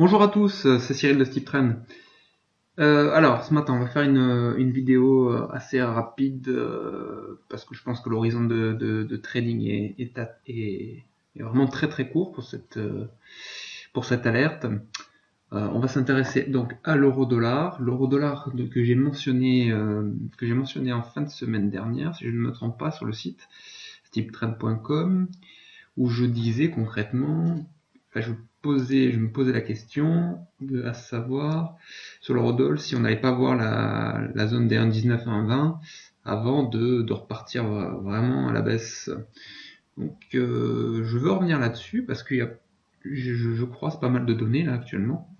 Bonjour à tous, c'est Cyril de StipTrend. Alors, ce matin, on va faire une vidéo assez rapide parce que je pense que l'horizon de trading est vraiment très très court pour cette alerte. On va s'intéresser donc à l'euro-dollar. L'euro-dollar que j'ai mentionné en fin de semaine dernière, si je ne me trompe pas, sur le site stiptrend.com, où je disais concrètement, je me posais la question à savoir sur l'eurodoll si on n'allait pas voir la zone des 1,19 à 1,20 avant de repartir vraiment à la baisse. Donc je veux revenir là-dessus parce que je croise pas mal de données là actuellement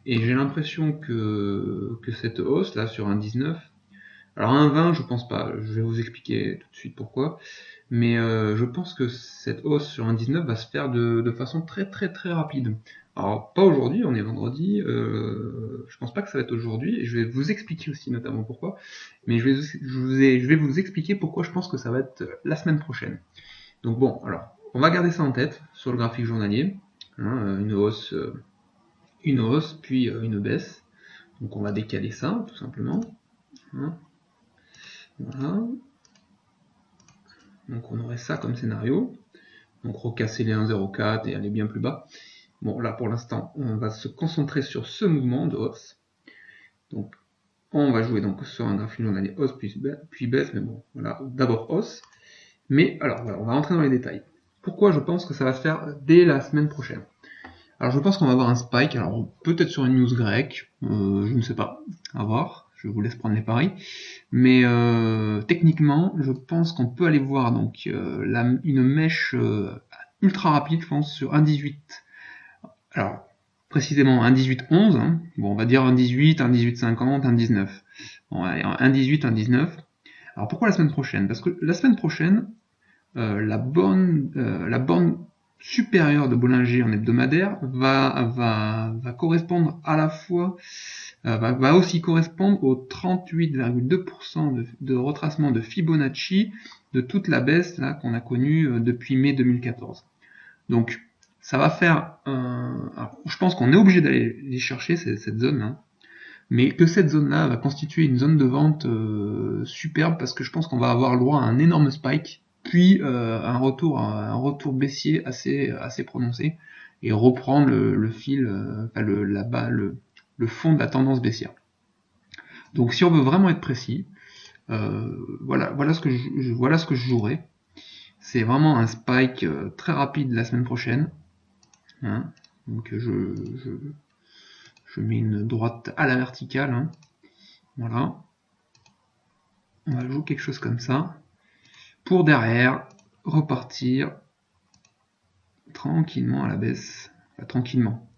et j'ai l'impression que cette hausse là sur 1,19, alors 1,20 je pense pas, je vais vous expliquer tout de suite pourquoi. Mais je pense que cette hausse sur un 19 va se faire de façon très très très rapide. Alors pas aujourd'hui, on est vendredi, je pense pas que ça va être aujourd'hui, et je vais vous expliquer aussi notamment pourquoi, mais je vais vous expliquer pourquoi je pense que ça va être la semaine prochaine. Donc bon, alors, on va garder ça en tête sur le graphique journalier, hein, une hausse, puis une baisse. Donc on va décaler ça, tout simplement. Hein, voilà. Donc on aurait ça comme scénario. Donc recasser les 1,04 et aller bien plus bas. Bon, là pour l'instant, on va se concentrer sur ce mouvement de hausse. Donc on va jouer donc sur un graphique journalier hausse puis baisse, mais bon, voilà, d'abord hausse. Mais alors voilà, on va rentrer dans les détails. Pourquoi je pense que ça va se faire dès la semaine prochaine? Alors je pense qu'on va avoir un spike, alors peut-être sur une news grecque, je ne sais pas, à voir, je vous laisse prendre les paris. Mais techniquement, je pense qu'on peut aller voir donc une mèche ultra rapide, je pense, sur 1,18. Alors, précisément 1,18,11, hein. Bon, on va dire 1,18, 1,18,50, 1,19. Bon, allez, 1,18, 1,19. Alors pourquoi la semaine prochaine? Parce que la semaine prochaine, la borne supérieure de Bollinger en hebdomadaire va correspondre à la fois, va aussi correspondre aux 38,2% de retracement de Fibonacci de toute la baisse là qu'on a connue depuis mai 2014. Donc ça va faire alors, je pense qu'on est obligé d'aller les chercher cette zone là, mais que cette zone là va constituer une zone de vente superbe parce que je pense qu'on va avoir le droit à un énorme spike puis un retour baissier assez prononcé et reprendre le fil, le fond de la tendance baissière. Donc si on veut vraiment être précis, voilà ce que je jouerai. C'est vraiment un spike très rapide la semaine prochaine. Hein. Donc je mets une droite à la verticale. Hein. Voilà. On va jouer quelque chose comme ça. Pour derrière, repartir tranquillement à la baisse. Enfin, tranquillement.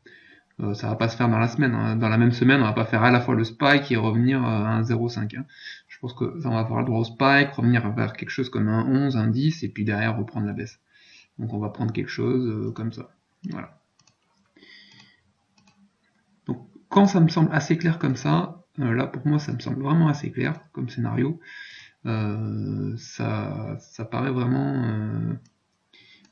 Ça va pas se faire dans la semaine. Hein. Dans la même semaine, on va pas faire à la fois le spike et revenir à un 0,5. Hein. Je pense que ça, on va avoir le droit au spike, revenir vers quelque chose comme un 11, un 10, et puis derrière reprendre la baisse. Donc on va prendre quelque chose comme ça. Voilà. Donc quand ça me semble assez clair comme ça, là pour moi ça me semble vraiment assez clair comme scénario. Ça paraît vraiment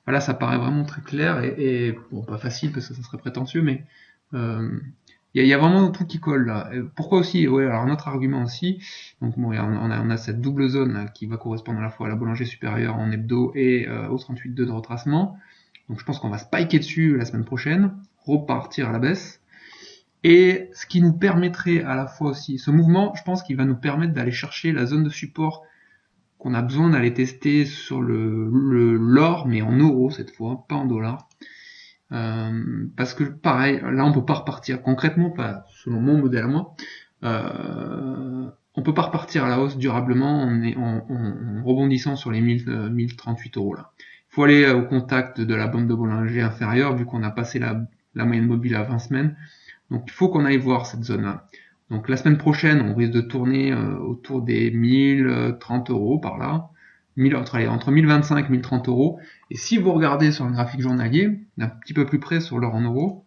voilà, ça paraît vraiment très clair et bon, pas facile parce que ça serait prétentieux, mais il y a vraiment tout qui colle là. Et pourquoi aussi? Ouais, alors un autre argument aussi. Donc bon, on a cette double zone là, qui va correspondre à la fois à la Bollinger supérieure en hebdo et au 38,2 de retracement. Donc je pense qu'on va spiker dessus la semaine prochaine, repartir à la baisse. Et ce qui nous permettrait à la fois aussi, ce mouvement, je pense qu'il va nous permettre d'aller chercher la zone de support qu'on a besoin d'aller tester sur l'or, mais en euros cette fois, pas en dollars. Parce que pareil, là on peut pas repartir concrètement, pas selon mon modèle à moi, on peut pas repartir à la hausse durablement en rebondissant sur les 1038 euros là. Il faut aller au contact de la bande de Bollinger inférieure vu qu'on a passé la moyenne mobile à 20 semaines. Donc il faut qu'on aille voir cette zone là. Donc la semaine prochaine, on risque de tourner autour des 1030 euros par là, entre 1025 et 1030 euros. Et si vous regardez sur un graphique journalier, un petit peu plus près sur l'or en euros,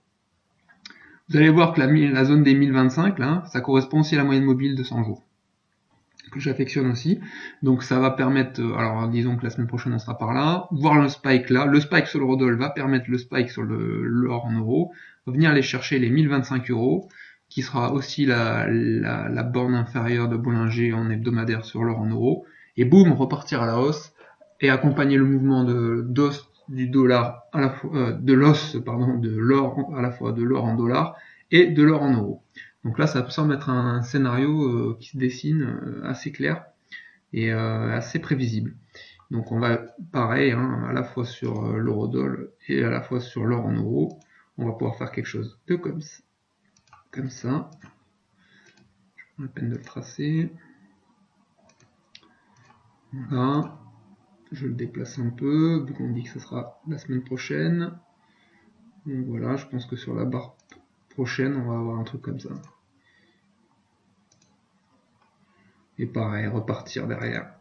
vous allez voir que la zone des 1025, là, ça correspond aussi à la moyenne mobile de 100 jours. que j'affectionne aussi. Donc ça va permettre, alors disons que la semaine prochaine on sera par là, voir le spike là, le spike sur l'eurodoll va permettre le spike sur l'or en euros, venir aller chercher les 1025 euros, qui sera aussi la borne inférieure de Bollinger en hebdomadaire sur l'or en euros, et boum, repartir à la hausse, et accompagner le mouvement d'os du dollar à la fois, de l'os, pardon, de l'or à la fois de l'or en dollars et de l'or en euros. Donc là, ça semble être un scénario qui se dessine assez clair et assez prévisible. Donc on va, pareil, hein, à la fois sur l'eurodoll et à la fois sur l'or en euros, on va pouvoir faire quelque chose de comme ça. Je prends la peine de le tracer. Voilà. Je le déplace un peu, vu qu'on dit que ce sera la semaine prochaine. Donc voilà, je pense que sur la barre prochaine, on va avoir un truc comme ça. Et pareil, repartir derrière.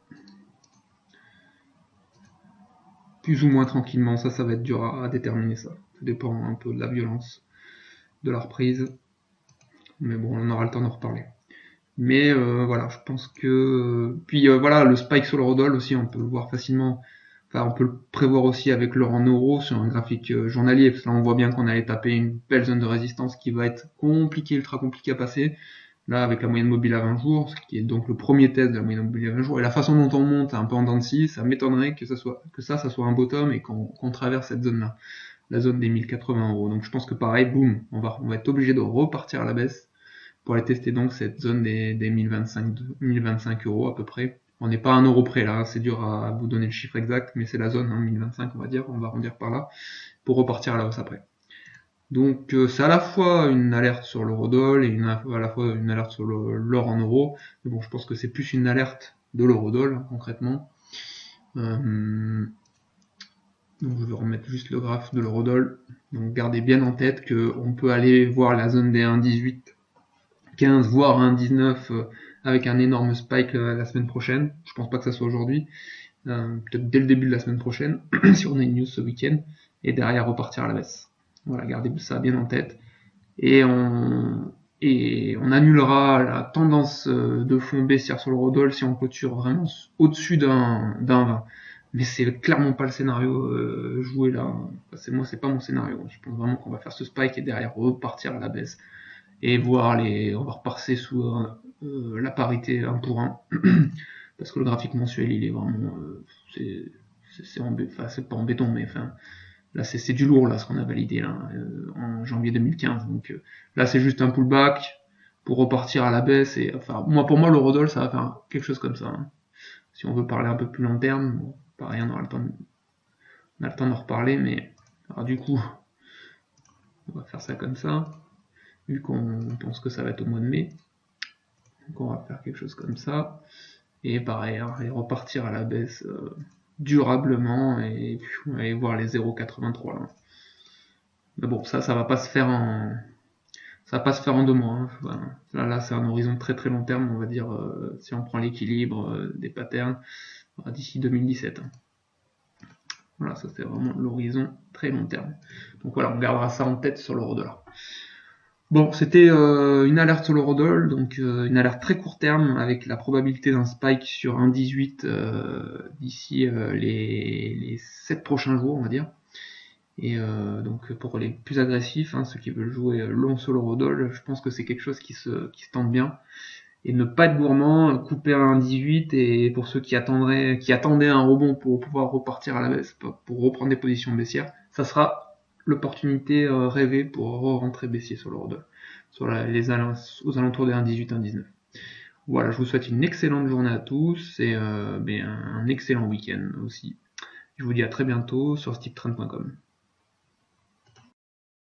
Plus ou moins tranquillement, ça va être dur à déterminer ça. Ça dépend un peu de la violence de la reprise. Mais bon, on aura le temps d'en reparler. Mais voilà, je pense que... Puis voilà, le spike sur l'eurodoll aussi, on peut le voir facilement. Enfin, on peut le prévoir aussi avec l'or en euros sur un graphique journalier, parce que là on voit bien qu'on allait taper une belle zone de résistance qui va être compliquée, ultra compliquée à passer. Là, avec la moyenne mobile à 20 jours, ce qui est donc le premier test de la moyenne mobile à 20 jours, et la façon dont on monte un peu en dents de scie, ça m'étonnerait que ça soit un bottom et qu'on traverse cette zone-là, la zone des 1080 euros. Donc je pense que pareil, boum, on va être obligé de repartir à la baisse pour aller tester donc cette zone des 1025 euros à peu près. On n'est pas à 1 euro près là, c'est dur à vous donner le chiffre exact, mais c'est la zone, hein, 1025 on va dire, on va arrondir par là, pour repartir à la hausse après. Donc c'est à la fois une alerte sur l'eurodoll et à la fois une alerte sur l'or en euros. Mais bon, je pense que c'est plus une alerte de l'eurodoll, hein, concrètement. Donc je vais remettre juste le graphe de l'eurodoll. Donc gardez bien en tête qu'on peut aller voir la zone des 1,18, 15, voire 1,19 avec un énorme spike la semaine prochaine. Je pense pas que ça soit aujourd'hui. Peut-être dès le début de la semaine prochaine, si on a une news ce week-end. Et derrière repartir à la baisse. Voilà, gardez ça bien en tête. Et on annulera la tendance de fond baissière sur l'eurodoll si on clôture vraiment au-dessus d'un 20. Mais c'est clairement pas le scénario joué là. C'est pas mon scénario. Je pense vraiment qu'on va faire ce spike et derrière repartir à la baisse et voir on va repasser sous la parité 1 pour 1 parce que le graphique mensuel il est vraiment c'est pas en béton mais enfin là c'est du lourd là ce qu'on a validé là en janvier 2015. Donc là c'est juste un pullback pour repartir à la baisse et enfin pour moi l'eurodoll ça va faire quelque chose comme ça. Hein. Si on veut parler un peu plus long terme, bon, pareil on a le temps d'en reparler, mais alors du coup on va faire ça comme ça vu qu'on pense que ça va être au mois de mai. Donc on va faire quelque chose comme ça et pareil hein, et repartir à la baisse durablement et aller voir les 0,83 là. Mais bon, ça va pas se faire en 2 mois. Hein. Enfin, là c'est un horizon très très long terme, on va dire, si on prend l'équilibre des patterns d'ici 2017. Hein. Voilà, ça c'est vraiment l'horizon très long terme. Donc voilà, on gardera ça en tête sur l'euro-dollar. Bon, c'était une alerte sur l'eurodoll, donc une alerte très court terme avec la probabilité d'un spike sur 1,18 d'ici les 7 prochains jours, on va dire. Et donc pour les plus agressifs, hein, ceux qui veulent jouer long sur l'eurodoll, je pense que c'est quelque chose qui se tente bien. Et ne pas être gourmand, couper un 18 et pour ceux qui attendaient un rebond pour pouvoir repartir à la baisse, pour reprendre des positions baissières, ça sera l'opportunité rêvée pour rentrer baissier sur l'eurodoll, aux alentours des 1,18, 1,19. Voilà, je vous souhaite une excellente journée à tous et un excellent week-end aussi. Je vous dis à très bientôt sur sticktrend.com.